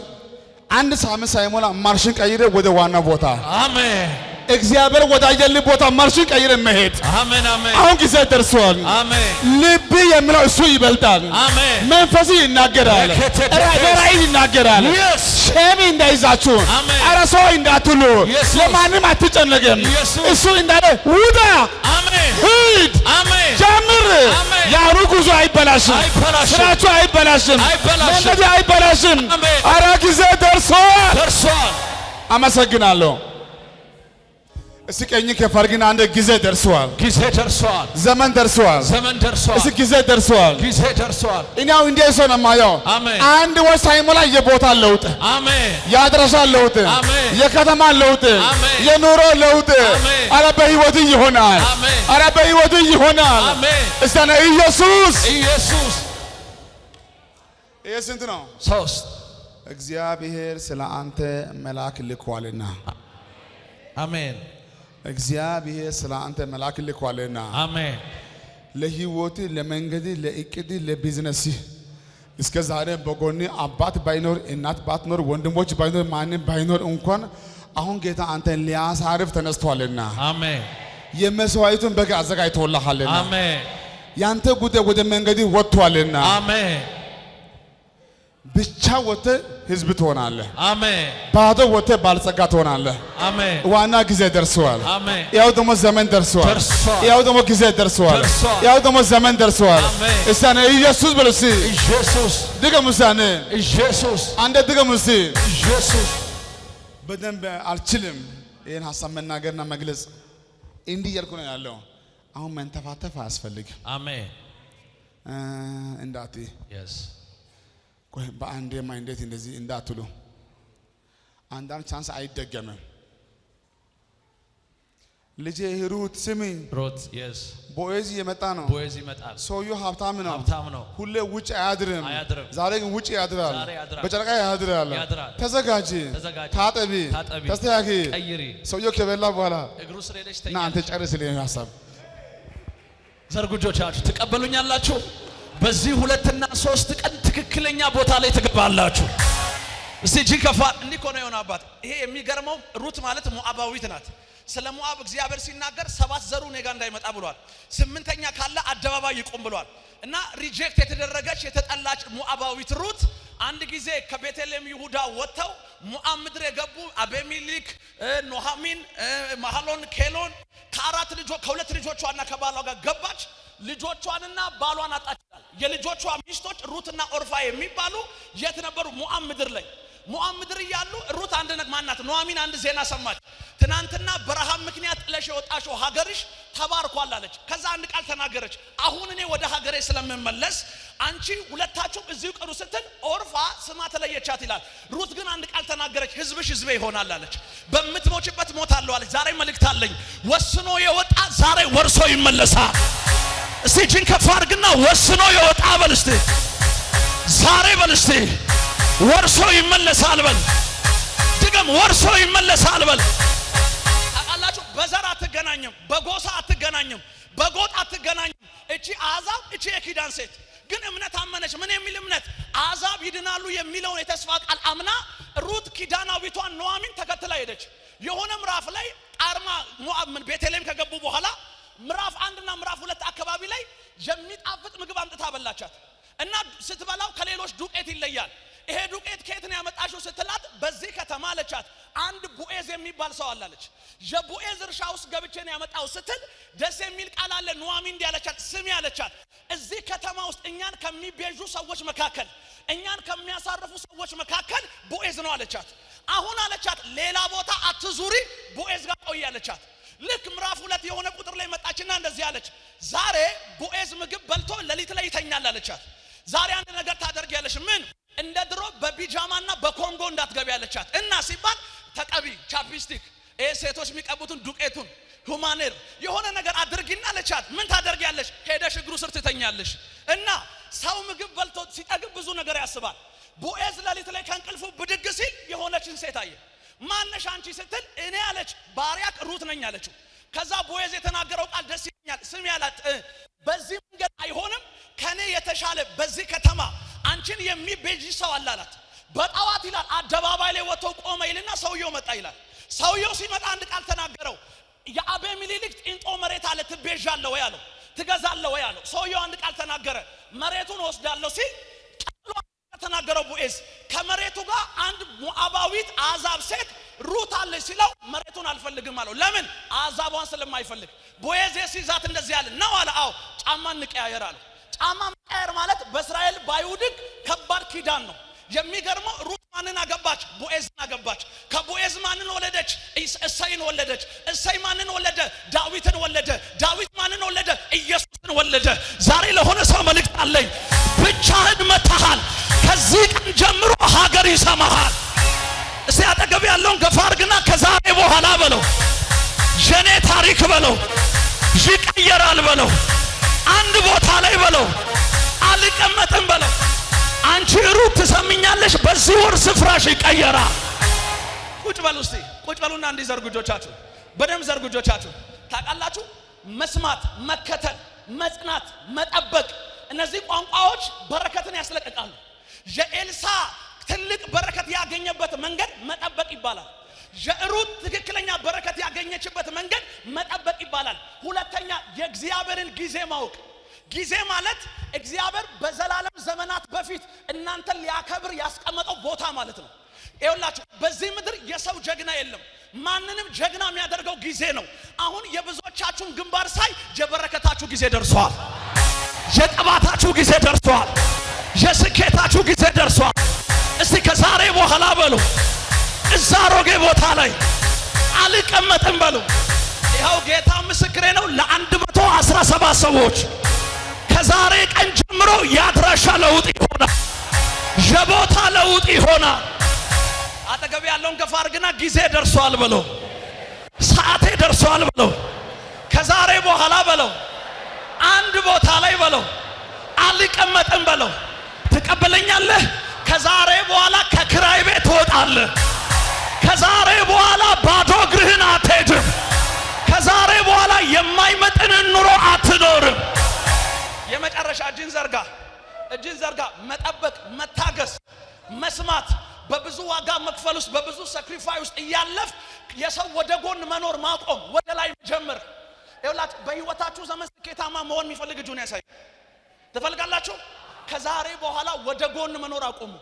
አንድ ሳምንት ሳይሞላ ማርሽን ቀይረ ወደ ዋና ቦታ አሜን እግዚአብሔር ወዳየልህ ቦታ ማርሽን ቀይረ መሄድ አሜን አሜን አሁን ጊዜ ደርሷል። አሜን ልብ የሚለው እሱ ይበልጣል። አሜን መንፈስ ይናገራል። ራእይ ይናገራል። ሸም እንዳይዛችሁ ኧረ ሰው እንዳትሉ ለማንም አትጨነቅም። እሱ እንዳለ ውጣ አሜን ሂድ አሜን ጀምር። ያሩ ጉዞ አይበላሽም። ስራችሁ አይበላሽም። መንገድ አይበላሽም። ኧረ ጊዜ ደርሷል። አመሰግናለሁ። እስኪ ቀኝ ከፈርግና አንድ ጊዜ ደርሷል። ጊዜ ደርሷል። ዘመን ደርሷል። ዘመን ደርሷል። እስኪ ጊዜ ደርሷል። ጊዜ ደርሷል። እኛው እንደ ሰው ነው የማየው። አንድ ወር ሳይሞላ የቦታ ለውጥ፣ አሜን የአድራሻ ለውጥ፣ የከተማ ለውጥ፣ የኑሮ ለውጥ ኧረ በህይወት ይሆናል። ኧረ በህይወት ይሆናል። እስቲ ኢየሱስ ኢየሱስ ይሄ ስንት ነው? 3 እግዚአብሔር ስለ አንተ መልአክ ልኳልና አሜን እግዚአብሔር ስለ አንተ መልአክ ልኳልና አሜን ለህይወት ለመንገድ ለእቅድ ለቢዝነስ እስከ ዛሬ በጎን አባት ባይኖር እናት ባትኖር ወንድሞች ባይኖር ማንም ባይኖር እንኳን አሁን ጌታ አንተን ሊያሳርፍ ተነስቷልና አሜን የመስዋዕቱን በግ አዘጋጅቶልሃልና አሜን ያንተ ጉዳይ ወደ መንገድ ወጥቷልና አሜን ብቻ ወተ ህዝብ ትሆናለህ። አሜን ባዶ ወተ ባልጸጋ ትሆናለህ። አሜን ዋና ጊዜ ደርሷል። አሜን ያው ደግሞ ዘመን ደርሷል። ያው ደግሞ ጊዜ ደርሷል። ያው ደግሞ ዘመን ደርሷል። እሳነ ኢየሱስ ብለሲ ኢየሱስ ድገሙሳነ ኢየሱስ አንደ ድገሙሲ ኢየሱስ በደንብ አልችልም ይሄን ሐሳብ መናገርና መግለጽ እንዲህ ያልኩ ነው ያለው። አሁን መንተፋተፍ አያስፈልግም። አሜን እንዳቲ yes ቆይ በአንዴ ማይንዴት እንደዚህ እንዳትሉ አንዳንድ ቻንስ አይደገምም። ልጄ ሩት ስሚ ሩት yes ቦዔዝ የመጣ ነው። ቦዔዝ ይመጣል። ሰውየው ሀብታም ነው። ሁሌ ውጭ አያድርም። ዛሬ ግን ውጭ ያድራል። በጨረቃ ያድራል። ተዘጋጂ፣ ታጠቢ፣ ተስተካኪ። ሰውየው ከበላ በኋላ እግሩ ስር ሄደሽ ተኛ። አንተ ጨርስ ለኔ ሐሳብ ዘርጉጆቻችሁ ትቀበሉኛላችሁ። በዚህ 2 እና 3 ቀን ትክክለኛ ቦታ ላይ ትገባላችሁ። እስቲ ጂከፋ እንዲኮ ነው የሆነ አባት። ይሄ የሚገርመው ሩት ማለት ሞዓባዊት ናት። ስለ ሞዓብ እግዚአብሔር ሲናገር 7 ዘሩ ኔጋ እንዳይመጣ ብሏል። 8ኛ ካለ አደባባይ ይቆም ብሏል። እና ሪጀክት የተደረገች የተጠላች ሞዓባዊት ሩት አንድ ጊዜ ከቤተልሔም ይሁዳ ወጥተው ሞዓብ ምድር የገቡ አቤሜሌክ፣ ኖሃሚን፣ ማህሎን፣ ኬሎን ከሁለት ልጆቿና ከባሏ ጋር ገባች። ልጆቿንና ባሏን አጣችላል። የልጆቿ ሚስቶች ሩትና ኦርፋ የሚባሉ የት ነበሩ? ሞዓብ ምድር ላይ። ሞዓብ ምድር እያሉ ሩት አንድ ነገር ማናት ኖሃሚን አንድ ዜና ሰማች። ትናንትና በረሃብ ምክንያት ጥለሽ የወጣሽው ሀገርሽ ተባርኳል አለች። ከዛ አንድ ቃል ተናገረች። አሁን እኔ ወደ ሀገሬ ስለምመለስ አንቺ ሁለታችሁ እዚሁ ቅሩ ስትል ኦርፋ ስማ ተለየቻት ይላል። ሩት ግን አንድ ቃል ተናገረች። ህዝብሽ ህዝቤ ይሆናል አለች። በምትሞችበት ሞታለሁ አለች። ዛሬ መልእክት አለኝ። ወስኖ የወጣ ዛሬ ወርሶ ይመለሳል። እስቲ እጅን ከፍ አድርግና ወስኖ የወጣ በል እስቲ ዛሬ በል እስቲ ወርሶ ይመለሳል በል። ድገም ወርሶ ይመለሳል በል። ታውቃላችሁ በዘር አትገናኝም፣ በጎሳ አትገናኝም፣ በጎጥ አትገናኝም። እቺ አሕዛብ እቺ የኪዳን ሴት ግን እምነት አመነች። ምን የሚል እምነት? አሕዛብ ይድናሉ የሚለውን የተስፋ ቃል አምና ሩት ኪዳናዊቷን ኖሃሚን ተከትላ ሄደች። የሆነ ምዕራፍ ላይ ቃርማ ሞዓብ ቤተልሔም ከገቡ በኋላ ምዕራፍ 1 እና ምዕራፍ 2 አካባቢ ላይ የሚጣፍጥ ምግብ አምጥታ በላቻት እና ስትበላው ከሌሎች ዱቄት ይለያል። ይሄ ዱቄት ከየት ነው ያመጣሽው ስትላት በዚህ ከተማ አለቻት አንድ ቦዔዝ የሚባል ሰው አላለች። የቦዔዝ እርሻ ውስጥ ገብቼ ነው ያመጣው ስትል ደስ የሚል ቃል አለ። ኑሃሚን እንዲህ አለቻት፣ ስሚ አለቻት፣ እዚህ ከተማ ውስጥ እኛን ከሚቤዡ ሰዎች መካከል እኛን ከሚያሳርፉ ሰዎች መካከል ቦዔዝ ነው አለቻት። አሁን አለቻት ሌላ ቦታ አትዙሪ፣ ቦዔዝ ጋር ቆይ አለቻት። ልክ ምዕራፍ 2 የሆነ ቁጥር ላይ መጣችና እንደዚህ አለች፣ ዛሬ ቦዔዝ ምግብ በልቶ ሌሊት ላይ ይተኛል አለቻት። ዛሬ አንድ ነገር ታደርጊያለሽ። ምን? እንደ ድሮ በቢጃማና በኮንጎ እንዳትገቢ አለቻት። እና ሲባል ተቀቢ ቻፕስቲክ፣ ሴቶች የሚቀቡትን ዱቄቱን ሁማኔር የሆነ ነገር አድርጊና አለቻት። ምን ታደርጊያለሽ? ሄደሽ እግሩ ስር ትተኛለሽ። እና ሰው ምግብ በልቶ ሲጠግብ ብዙ ነገር ያስባል። ቦዔዝ ሌሊት ላይ ከእንቅልፉ ብድግ ሲል የሆነችን ሴት አየ። ማነሽ አንቺ ስትል እኔ አለች ባሪያክ ሩት ነኝ አለችው። ከዛ ቦዔዝ የተናገረው ቃል ደስ ይለኛል። ስሚ አላት፣ በዚህ መንገድ አይሆንም፣ ከኔ የተሻለ በዚህ ከተማ አንቺን የሚቤዥ ሰው አላላት በጣዋት ይላል አደባባይ ላይ ወጥቶ ቆመ ይልና ሰውየው መጣ ይላል ሰውየው ሲመጣ አንድ ቃል ተናገረው የአቤሜሌክ ጢንጦ መሬት አለ ትቤዣለህ ወይ አለው ትገዛለህ ወይ አለው ሰውየው አንድ ቃል ተናገረ መሬቱን ወስዳለሁ ሲል ቃሉ ተናገረው ቦዔዝ ከመሬቱ ጋር አንድ ሞዓባዊት አዛብ ሴት ሩት አለች ሲለው መሬቱን አልፈልግም አለው ለምን አዛቧን ስለማይፈልግ ቦዔዝ ሲዛት እንደዚህ ያለ ነው አለ አው ጫማ እንቀያየር አለ ጫማ መቀያየር ማለት በእስራኤል ባይሁድግ ከባድ ኪዳን ነው የሚገርመው ሩት ማንን አገባች ቦዔዝን አገባች ከቦዔዝ ማንን ወለደች እሰይን ወለደች እሰይ ማንን ወለደ ዳዊትን ወለደ ዳዊት ማንን ወለደ ኢየሱስን ወለደ ዛሬ ለሆነ ሰው መልእክት አለኝ ብቻህን መተሃል ከዚህ ቀን ጀምሮ ሀገር ይሰማሃል እስቲ አጠገብ ያለውን ገፋ አድርግና ከዛሬ በኋላ በለው የኔ ታሪክ በለው ይቀየራል በለው አንድ ቦታ ላይ በለው አልቀመጥም በለው አንቺ ሩት ትሰሚኛለሽ በዚህ ወር ስፍራሽ ይቀየራል ቁጭ በሉ እስቲ ቁጭ በሉና እንዲዘርጉ እጆቻችሁ በደም ዘርጉ እጆቻችሁ ታውቃላችሁ መስማት መከተል መጽናት መጠበቅ እነዚህ ቋንቋዎች በረከትን ያስለቀቃሉ የኤልሳ ትልቅ በረከት ያገኘበት መንገድ መጠበቅ ይባላል የሩት ትክክለኛ በረከት ያገኘችበት መንገድ መጠበቅ ይባላል ሁለተኛ የእግዚአብሔርን ጊዜ ማወቅ ጊዜ ማለት እግዚአብሔር በዘላለም ዘመናት በፊት እናንተን ሊያከብር ያስቀመጠው ቦታ ማለት ነው ይኸውላችሁ በዚህ ምድር የሰው ጀግና የለም ማንንም ጀግና የሚያደርገው ጊዜ ነው አሁን የብዙዎቻችሁን ግንባር ሳይ የበረከታችሁ ጊዜ ደርሷል የቅባታችሁ ጊዜ ደርሷል የስኬታችሁ ጊዜ ደርሷል እስቲ ከዛሬ በኋላ በሉ እዛ ሮጌ ቦታ ላይ አልቀመጥም በሉ ይኸው ጌታ ምስክሬ ነው ለ117 ሰዎች ከዛሬ ቀን ጀምሮ ያድራሻ ለውጥ ይሆናል የቦታ ለውጥ ይሆናል አጠገብ ያለውን ገፋ አድርግና ጊዜ ደርሷል በሉ ሰዓቴ ደርሷል በሉ ከዛሬ በኋላ በሉ አንድ ቦታ ላይ በሉ አልቀመጥም በሉ ትቀበለኛለህ ከዛሬ በኋላ ከክራይ ቤት ትወጣለህ ከዛሬ በኋላ ባዶ እግርህን አትሄድም ከዛሬ በኋላ የማይመጥን ኑሮ አትኖርም የመጨረሻ እጅን ዘርጋ መጠበቅ መታገስ መስማት በብዙ ዋጋ መክፈል ውስጥ በብዙ ሳክሪፋይ ውስጥ እያለፍ የሰው ወደ ጎን መኖር ማቆም ወደ ላይ ጀምር ይኸውላችሁ በህይወታችሁ ዘመን ስኬታማ መሆን የሚፈልግ እጁን ያሳይ ትፈልጋላችሁ ከዛሬ በኋላ ወደ ጎን መኖር አቁሙ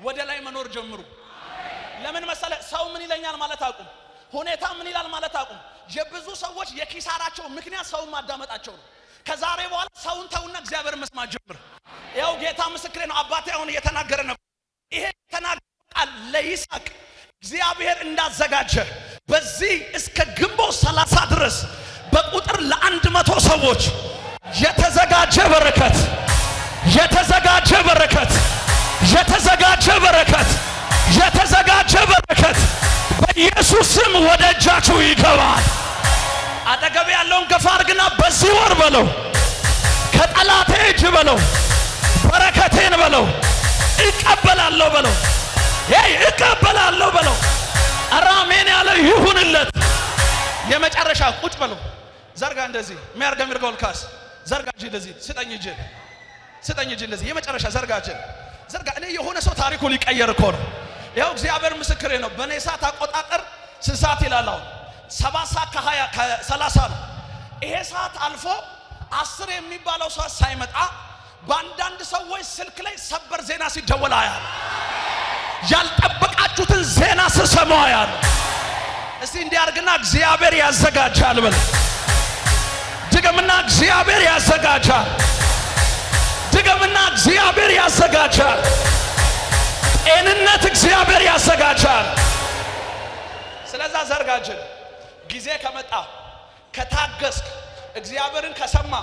ወደ ላይ መኖር ጀምሩ ለምን መሰለ ሰው ምን ይለኛል ማለት አቁም ሁኔታ ምን ይላል ማለት አቁም የብዙ ሰዎች የኪሳራቸው ምክንያት ሰው ማዳመጣቸው ነው ከዛሬ በኋላ ሰውን ተውና እግዚአብሔር መስማት ጀምር ያው ጌታ ምስክሬ ነው አባቴ አሁን እየተናገረ ነው ይሄ ተናገረ ለይስሐቅ እግዚአብሔር እንዳዘጋጀ በዚህ እስከ ግንቦት 30 ድረስ በቁጥር ለ100 ሰዎች የተዘጋጀ በረከት የተዘጋጀ በረከት የተዘጋጀ በረከት የተዘጋጀ በረከት በኢየሱስ ስም ወደ እጃችሁ ይገባል አጠገብ ያለውን ገፋ አድርግና በዚህ ወር በለው ከጠላቴ እጅ በለው በረከቴን በለው እቀበላለሁ በለው እቀበላለሁ በለው አራሜን ያለ ይሁንለት የመጨረሻ ቁጭ በለው ዘርጋ እንደዚህ የሚያርገም ይርጋውልካስ ዘርጋ እጅ እንደዚህ ስጠኝ እጅ እንደዚህ የመጨረሻ ዘርጋ እኔ የሆነ ሰው ታሪኩ ሊቀየር እኮ ነው ያው እግዚአብሔር ምስክሬ ነው በኔ ሰዓት አቆጣጠር 6 ሰዓት ይላል 7 ሰዓት ከ20 ከ30 ነው ይሄ ሰዓት አልፎ 10 የሚባለው ሰዓት ሳይመጣ በአንዳንድ ሰዎች ስልክ ላይ ሰበር ዜና ሲደወል አያል ያልጠበቃችሁትን ዜና ሲሰሙ አያል እስቲ እንዲያርግና እግዚአብሔር ያዘጋጃል በል ድገምና እግዚአብሔር ያዘጋጃል ድገምና እግዚአብሔር ያዘጋጃል ጤንነት እግዚአብሔር ያዘጋጃል ስለዛ ዘርጋጅን ጊዜ ከመጣ ከታገስክ እግዚአብሔርን ከሰማ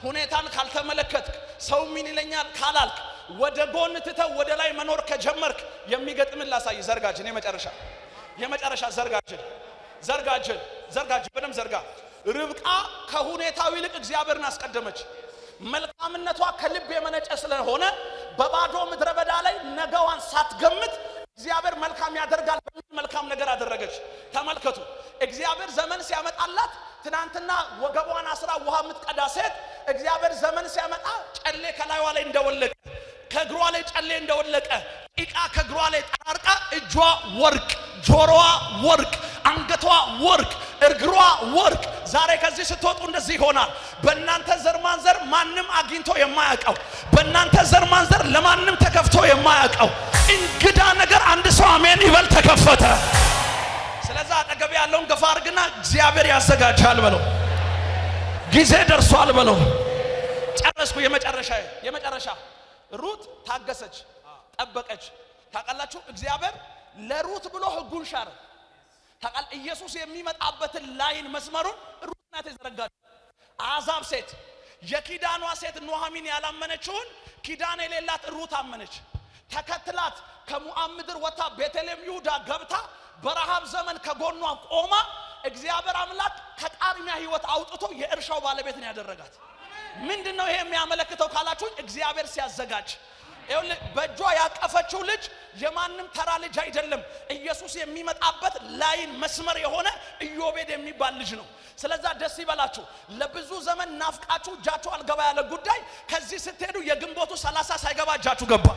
ሁኔታን ካልተመለከትክ ሰው ምን ይለኛል ካላልክ ወደ ጎን ትተው ወደ ላይ መኖር ከጀመርክ የሚገጥምን ላሳይ ዘርጋጅን የመጨረሻ ዘርጋጅን በደም ዘርጋ ርብቃ ከሁኔታው ይልቅ እግዚአብሔርን አስቀደመች መልካምነቷ ከልብ የመነጨ ስለሆነ በባዶ ምድረ በዳ ላይ ነገዋን ሳትገምት እግዚአብሔር መልካም ያደርጋል መልካም ነገር አደረገች ተመልከቱ እግዚአብሔር ዘመን ሲያመጣላት ትናንትና ወገቧን አስራ ውሃ ምትቀዳ ሴት እግዚአብሔር ዘመን ሲያመጣ ጨሌ ከላይዋ ላይ እንደወለቀ ከግሯ ላይ ጨሌ እንደወለቀ ቂቃ ከግሯ ላይ ጠራርቃ እጇ ወርቅ ጆሮዋ ወርቅ አንገቷ ወርቅ እግሯ ወርቅ ዛሬ ከዚህ ስትወጡ እንደዚህ ይሆናል በእናንተ ዘር ማንዘር ማንንም አግኝቶ የማያውቀው በእናንተ ዘር ማንዘር ለማንንም ተከፍቶ የማያውቀው እንግዳ ነገር አንድ ሰው አሜን ይበል ተከፈተ ስለዚህ አጠገብ ያለውን ገፋ አድርግና እግዚአብሔር ያዘጋጃል በለው ጊዜ ደርሷል በለው ጨረስኩ የመጨረሻ ሩት ታገሰች ጠበቀች ታቃላችሁ እግዚአብሔር ለሩት ብሎ ህጉን ሻረ ታቃል ኢየሱስ የሚመጣበትን ላይን መስመሩን ሩት ናት የዘረጋች አዛብ ሴት የኪዳኗ ሴት ኑሃሚን ያላመነችውን ኪዳን የሌላት ሩት አመነች ተከትላት ከሞዓብ ምድር ወጣ ቤተልሔም ይሁዳ ገብታ በረሃብ ዘመን ከጎኗ ቆማ እግዚአብሔር አምላክ ከቃርሚያ ህይወት አውጥቶ የእርሻው ባለቤት ነው ያደረጋት ምንድነው ይሄ የሚያመለክተው ካላችሁ እግዚአብሔር ሲያዘጋጅ በእጇ ያቀፈችው ልጅ የማንም ተራ ልጅ አይደለም ኢየሱስ የሚመጣበት ላይን መስመር የሆነ ኢዮቤድ የሚባል ልጅ ነው ስለዛ ደስ ይበላችሁ ለብዙ ዘመን ናፍቃችሁ እጃችሁ አልገባ ያለ ጉዳይ ከዚህ ስትሄዱ የግንቦቱ 30 ሳይገባ እጃችሁ ገባ